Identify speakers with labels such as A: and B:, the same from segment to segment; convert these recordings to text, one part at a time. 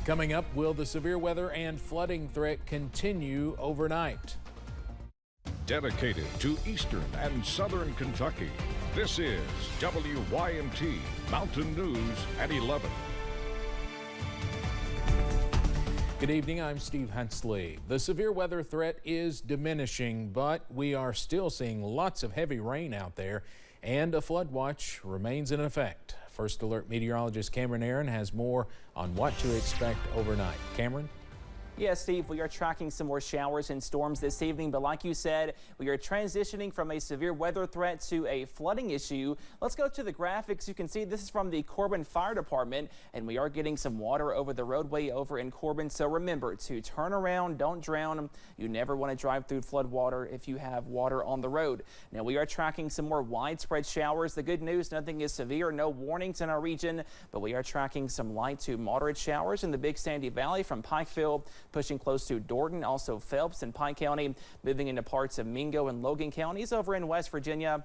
A: Coming up, will the severe weather and flooding threat continue overnight?
B: Dedicated to eastern and southern Kentucky, this is WYMT Mountain News at 11.
A: Good evening, I'm Steve Hensley. The severe weather threat is diminishing, but we are still seeing lots of heavy rain out there, and a flood watch remains in effect. First Alert meteorologist Cameron Aaron has more on what to expect overnight. Cameron?
C: Yeah, Steve, we are tracking some more showers and storms this evening, but like you said, we are transitioning from a severe weather threat to a flooding issue. Let's go to the graphics. You can see this is from the Corbin Fire Department, and we are getting some water over the roadway over in Corbin. So remember to turn around, don't drown. You never want to drive through flood water if you have water on the road. Now we are tracking some more widespread showers. The good news, nothing is severe, no warnings in our region, but we are tracking some light to moderate showers in the Big Sandy Valley from Pikeville, pushing close to Dorton, also Phelps and Pike County, moving into parts of Mingo and Logan counties over in West Virginia.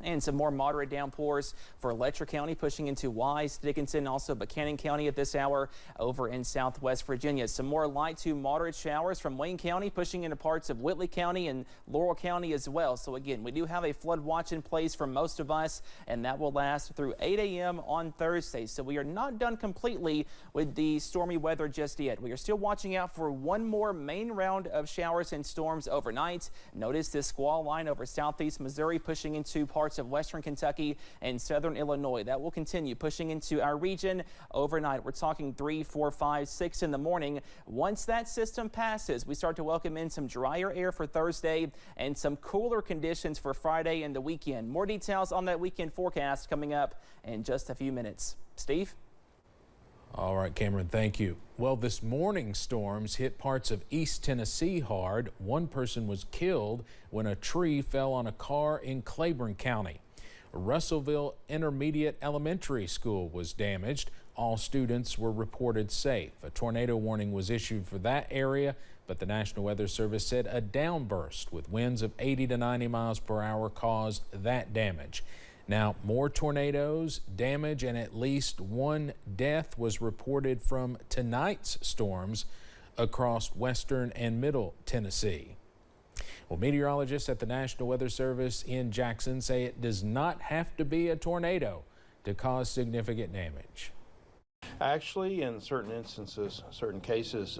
C: And some more moderate downpours for Letcher County, pushing into Wise, Dickinson, also Buchanan County at this hour over in southwest Virginia. Some more light to moderate showers from Wayne County, pushing into parts of Whitley County and Laurel County as well. So again, we do have a flood watch in place for most of us, and that will last through 8 a.m. on Thursday. So we are not done completely with the stormy weather just yet. We are still watching out for one more main round of showers and storms overnight. Notice this squall line over southeast Missouri pushing into parts of western Kentucky and southern Illinois. That will continue pushing into our region overnight. We're talking 3, 4, 5, 6 in the morning. Once that system passes, we start to welcome in some drier air for Thursday and some cooler conditions for Friday and the weekend. More details on that weekend forecast coming up in just a few minutes. Steve?
A: All right, Cameron, thank you. Well, this morning storms hit parts of East Tennessee hard. One person was killed when a tree fell on a car in Claiborne County. Russellville Intermediate Elementary School was damaged. All students were reported safe. A tornado warning was issued for that area, but the National Weather Service said a downburst with winds of 80 to 90 miles per hour caused that damage. Now, more tornadoes, damage, and at least one death was reported from tonight's storms across western and middle Tennessee. Well, meteorologists at the National Weather Service in Jackson say it does not have to be a tornado to cause significant damage.
D: Actually, in certain instances, certain cases,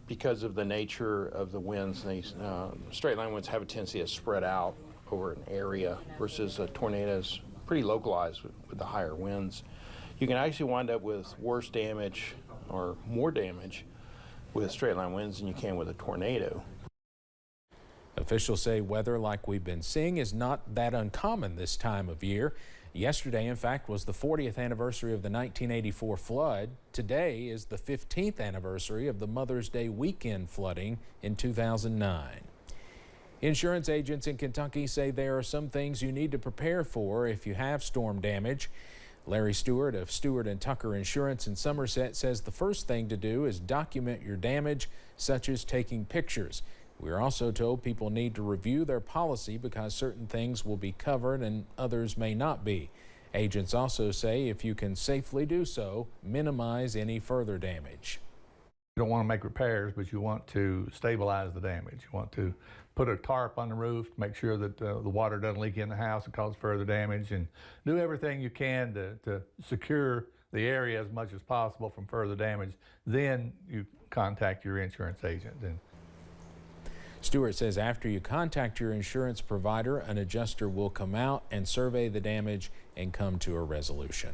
D: because of the nature of the winds, these straight line winds have a tendency to spread out over an area versus a tornado is pretty localized with the higher winds. You can actually wind up with worse damage or more damage with straight line winds than you can with a tornado.
A: Officials say weather like we've been seeing is not that uncommon this time of year. Yesterday, in fact, was the 40th anniversary of the 1984 flood. Today is the 15th anniversary of the Mother's Day weekend flooding in 2009. Insurance agents in Kentucky say there are some things you need to prepare for if you have storm damage. Larry Stewart of Stewart & Tucker Insurance in Somerset says the first thing to do is document your damage, such as taking pictures. We're also told people need to review their policy because certain things will be covered and others may not be. Agents also say if you can safely do so, minimize any further damage.
E: You don't want to make repairs, but you want to stabilize the damage. You want to put a tarp on the roof to make sure that the water doesn't leak in the house and cause further damage, and do everything you can to secure the area as much as possible from further damage. Then you contact your insurance agent.
A: Stewart says after you contact your insurance provider, an adjuster will come out and survey the damage and come to a resolution.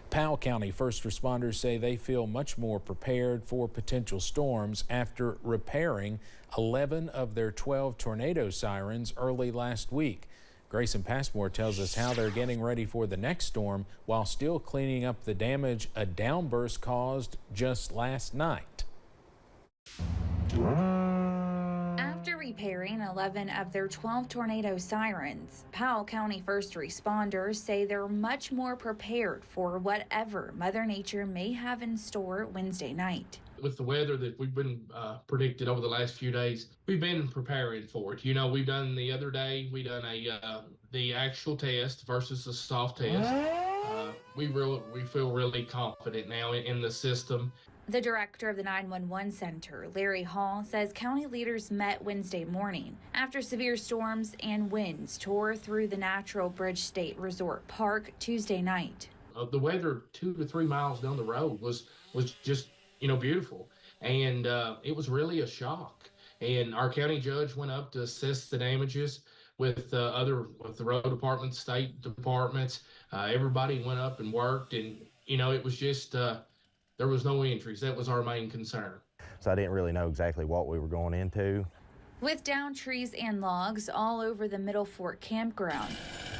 A: Powell County first responders say they feel much more prepared for potential storms after repairing 11 of their 12 tornado sirens early last week. Grayson Passmore tells us how they're getting ready for the next storm while still cleaning up the damage a downburst caused just last night.
F: After repairing 11 of their 12 tornado sirens, Powell County first responders say they're much more prepared for whatever Mother Nature may have in store Wednesday night.
G: With the weather that we've been predicted over the last few days, we've been preparing for it. You know, we've done the other day, we done the actual test versus the soft test. we feel really confident now in the system.
F: The director of the 911 center, Larry Hall, says county leaders met Wednesday morning after severe storms and winds tore through the Natural Bridge State Resort Park Tuesday night.
G: The weather 2 to 3 miles down the road was just, beautiful. And it was really a shock. And our county judge went up to assess the damages with the road departments, state departments. Everybody went up and worked, and it was just there was no injuries. That was our main concern.
H: So I didn't really know exactly what we were going into.
F: With downed trees and logs all over the Middle Fork campground,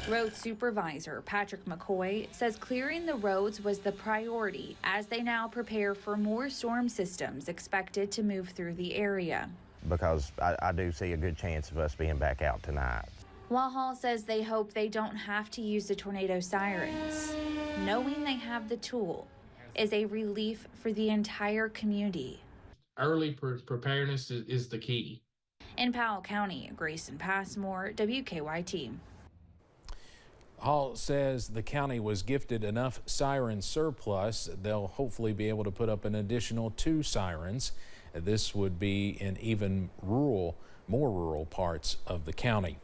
F: road supervisor Patrick McCoy says clearing the roads was the priority as they now prepare for more storm systems expected to move through the area.
H: Because I do see a good chance of us being back out tonight.
F: While Hall says they hope they don't have to use the tornado sirens, knowing they have the tool is a relief for the entire community.
G: Early preparedness is the key.
F: In Powell County, Grayson Passmore, WKYT.
A: Hall says the county was gifted enough siren surplus. They'll hopefully be able to put up an additional 2 sirens. This would be in even more rural parts of the county.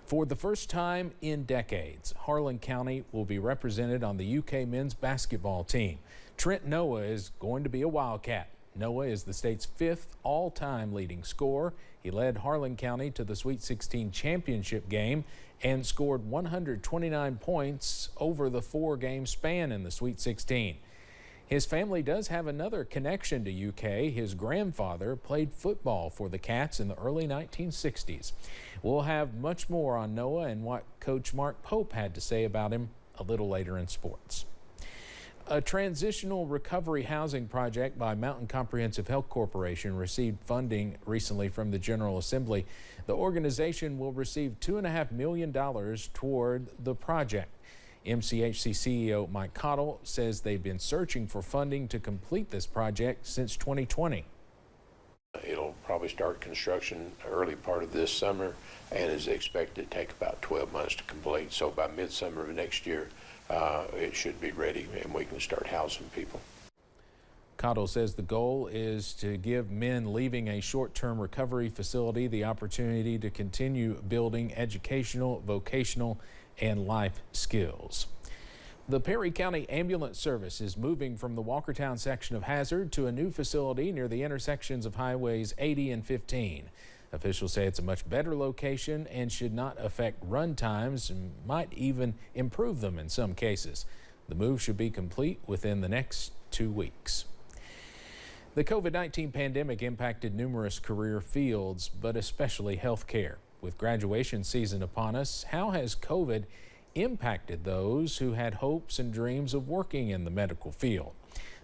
A: For the first time in decades, Harlan County will be represented on the UK men's basketball team. Trent Noah is going to be a Wildcat. Noah is the state's 5th all-time leading scorer. He led Harlan County to the Sweet 16 championship game and scored 129 points over the 4-game span in the Sweet 16. His family does have another connection to UK. His grandfather played football for the Cats in the early 1960s. We'll have much more on Noah and what Coach Mark Pope had to say about him a little later in sports. A transitional recovery housing project by Mountain Comprehensive Health Corporation received funding recently from the General Assembly. The organization will receive $2.5 million toward the project. MCHC CEO Mike Cottle says they've been searching for funding to complete this project since 2020.
I: It'll probably start construction early part of this summer and is expected to take about 12 months to complete. So by midsummer of next year, it should be ready and we can start housing people.
A: Cottle says the goal is to give men leaving a short-term recovery facility the opportunity to continue building educational, vocational, and life skills. The Perry County Ambulance Service is moving from the Walkertown section of Hazard to a new facility near the intersections of Highways 80 and 15. Officials say it's a much better location and should not affect run times and might even improve them in some cases. The move should be complete within the next 2 weeks. The COVID-19 pandemic impacted numerous career fields, but especially healthcare. With graduation season upon us, how has COVID impacted those who had hopes and dreams of working in the medical field?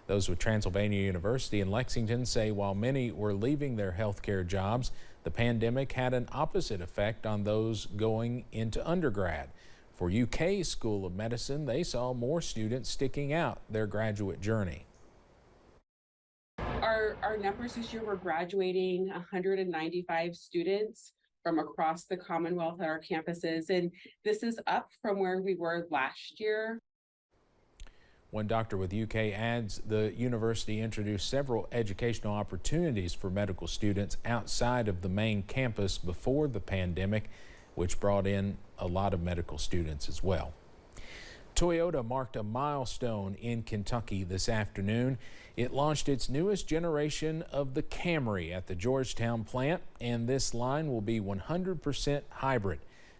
A: Those with Transylvania University in Lexington say while many were leaving their healthcare jobs, the pandemic had an opposite effect on those going into undergrad. For UK School of Medicine, they saw more students sticking out their graduate journey.
J: Our numbers this year, we're graduating 195 students from across the Commonwealth at our campuses, and this is up from where we were last year.
A: One doctor with UK adds the university introduced several educational opportunities for medical students outside of the main campus before the pandemic, which brought in a lot of medical students as well. Toyota marked a milestone in Kentucky this afternoon. It launched its newest generation of the Camry at the Georgetown plant, and this line will be 100% hybrid.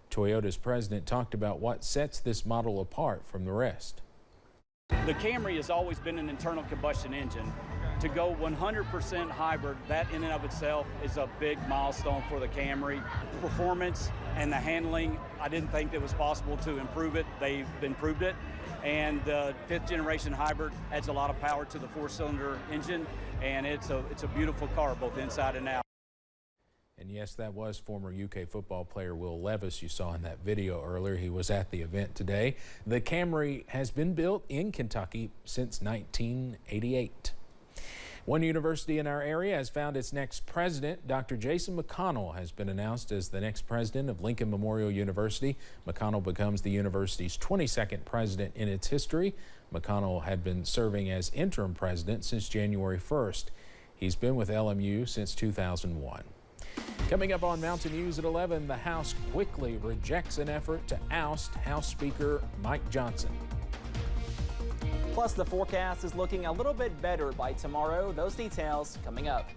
A: Toyota's president talked about what sets this model apart from the rest.
K: The Camry has always been an internal combustion engine. To go 100% hybrid, that in and of itself is a big milestone for the Camry. Performance and the handling, I didn't think it was possible to improve it. They've improved it. And the 5th generation hybrid adds a lot of power to the 4-cylinder engine, and it's a beautiful car both inside and out.
A: And yes, that was former UK football player Will Levis you saw in that video earlier. He was at the event today. The Camry has been built in Kentucky since 1988. One university in our area has found its next president. Dr. Jason McConnell has been announced as the next president of Lincoln Memorial University. McConnell becomes the university's 22nd president in its history. McConnell had been serving as interim president since January 1st. He's been with LMU since 2001. Coming up on Mountain News at 11, the House quickly rejects an effort to oust House Speaker Mike Johnson.
C: Plus, the forecast is looking a little bit better by tomorrow. Those details coming up.